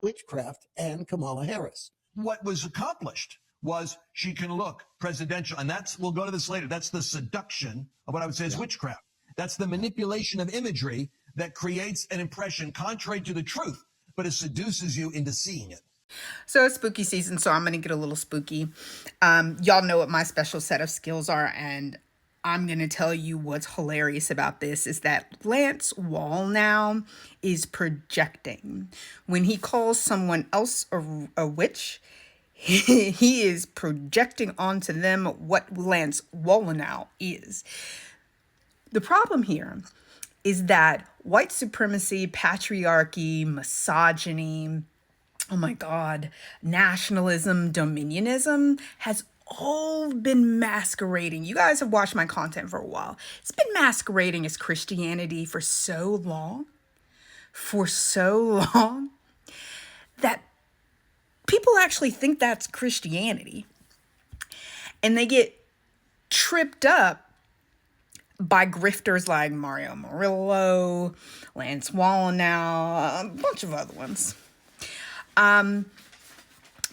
witchcraft and Kamala Harris. What was accomplished was she can look presidential, and we'll go to this later. That's the seduction of what I would say is witchcraft. That's the manipulation of imagery that creates an impression contrary to the truth, but it seduces you into seeing it. So it's spooky season, so I'm going to get a little spooky. Y'all know what my special set of skills are, and I'm going to tell you what's hilarious about this is that Lance Wall now is projecting. When he calls someone else a witch, he is projecting onto them what Lance Wall now is. The problem here is that white supremacy, patriarchy, misogyny, oh my God, nationalism, dominionism has all been masquerading. You guys have watched my content for a while. It's been masquerading as Christianity for so long that people actually think that's Christianity. And they get tripped up by grifters like Mario Murillo, Lance Wallenow, a bunch of other ones.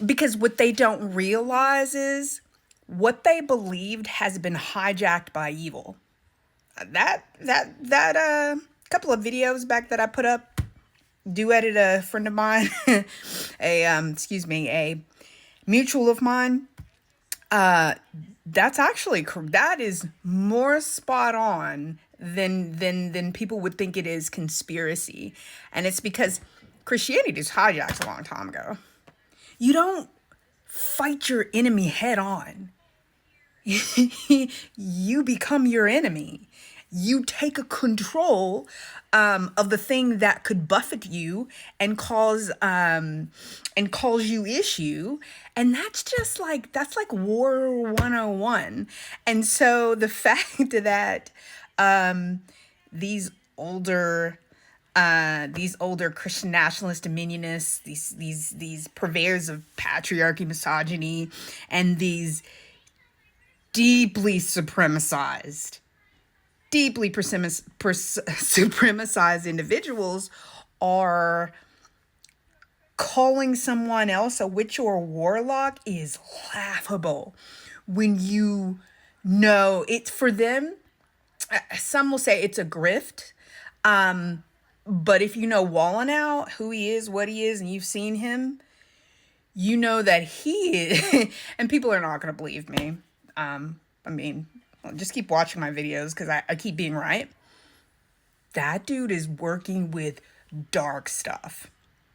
Because what they don't realize is what they believed has been hijacked by evil. That couple of videos back that I put up, duetted a friend of mine, a mutual of mine. That is more spot on than people would think it is conspiracy. And it's because Christianity was hijacked a long time ago. You don't fight your enemy head on. You become your enemy. You take a control of the thing that could buffet you and cause you issue. And that's like War 101. And so the fact that these older Christian nationalist dominionists, these purveyors of patriarchy, misogyny, and these deeply supremacized individuals are calling someone else a witch or a warlock is laughable. When you know it's for them, some will say it's a grift. But if you know Wallenow, who he is, what he is, and you've seen him, you know that he is, and people are not going to believe me. Just keep watching my videos because I keep being right. That dude is working with dark stuff.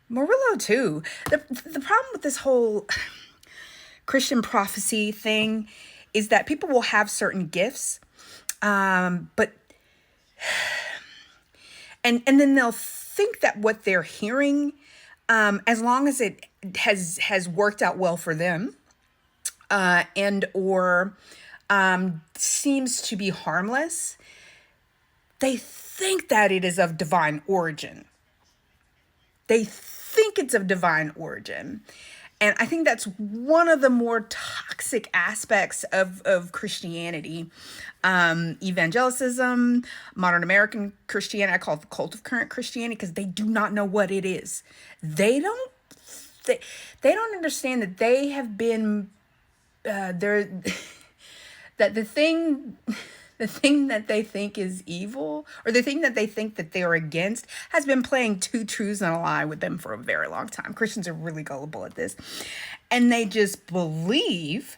Murillo too. The problem with this whole Christian prophecy thing is that people will have certain gifts, but and then they'll think that what they're hearing, as long as it has worked out well for them, and or seems to be harmless, they think that it is of divine origin. They think it's of divine origin. And I think that's one of the more toxic aspects of Christianity. Evangelicism, modern American Christianity, I call it the cult of current Christianity because they do not know what it is. They don't understand that they have been that the thing that they think is evil, or the thing that they think that they're against, has been playing two truths and a lie with them for a very long time. Christians are really gullible at this. And they just believe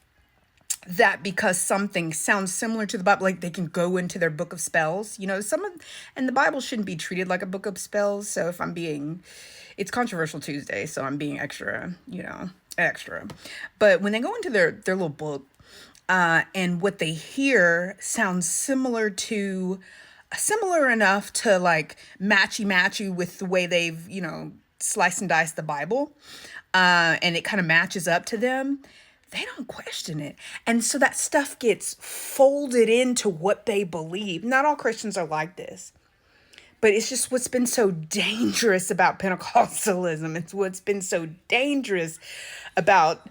that because something sounds similar to the Bible, like they can go into their book of spells. And the Bible shouldn't be treated like a book of spells. So it's Controversial Tuesday, so I'm being extra. But when they go into their little book, and what they hear sounds similar enough to like matchy with the way they've, sliced and diced the Bible, and it kind of matches up to them. They don't question it. And so that stuff gets folded into what they believe. Not all Christians are like this, but it's just what's been so dangerous about Pentecostalism. It's what's been so dangerous about,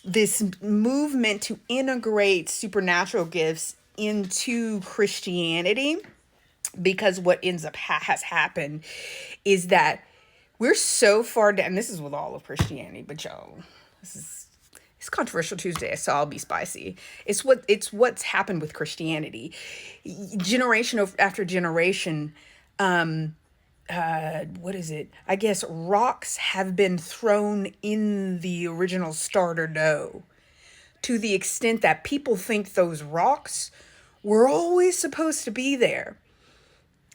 this movement to integrate supernatural gifts into Christianity, because what ends up has happened is that We're so far down. This is with all of Christianity, but y'all, it's controversial Tuesday, so I'll be spicy. What's happened with Christianity, after generation. What is it? I guess rocks have been thrown in the original starter dough to the extent that people think those rocks were always supposed to be there,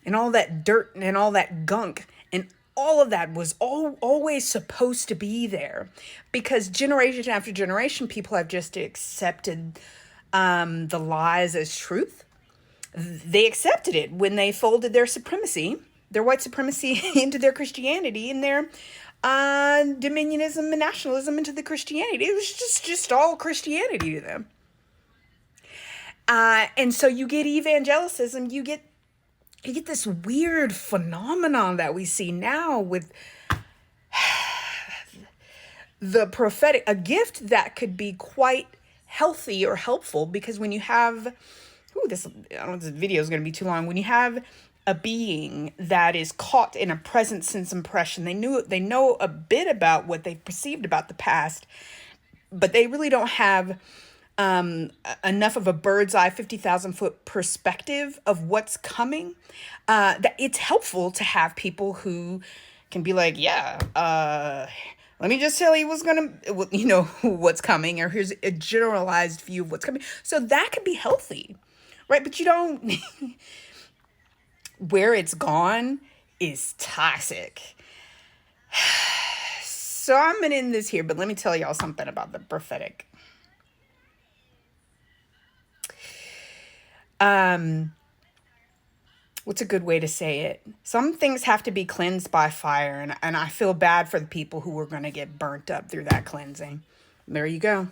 and all that dirt and all that gunk and all of that was always supposed to be there, because generation after generation people have just accepted the lies as truth. They accepted it when they folded their white supremacy into their Christianity, and their dominionism and nationalism into the Christianity. It was just all Christianity to them. And so you get evangelicism, you get this weird phenomenon that we see now with the prophetic, a gift that could be quite healthy or helpful, because when you have, I don't know if this video is going to be too long. When you have a being that is caught in a present sense impression, they know a bit about what they perceived about the past, but they really don't have enough of a bird's eye, 50,000 foot perspective of what's coming. That it's helpful to have people who can be like, let me just tell you what's coming, or here's a generalized view of what's coming. So that could be healthy, right? But you don't, where it's gone is toxic. So I'm going to end this here, but let me tell y'all something about the prophetic. What's a good way to say it? Some things have to be cleansed by fire, and I feel bad for the people who are going to get burnt up through that cleansing. There you go.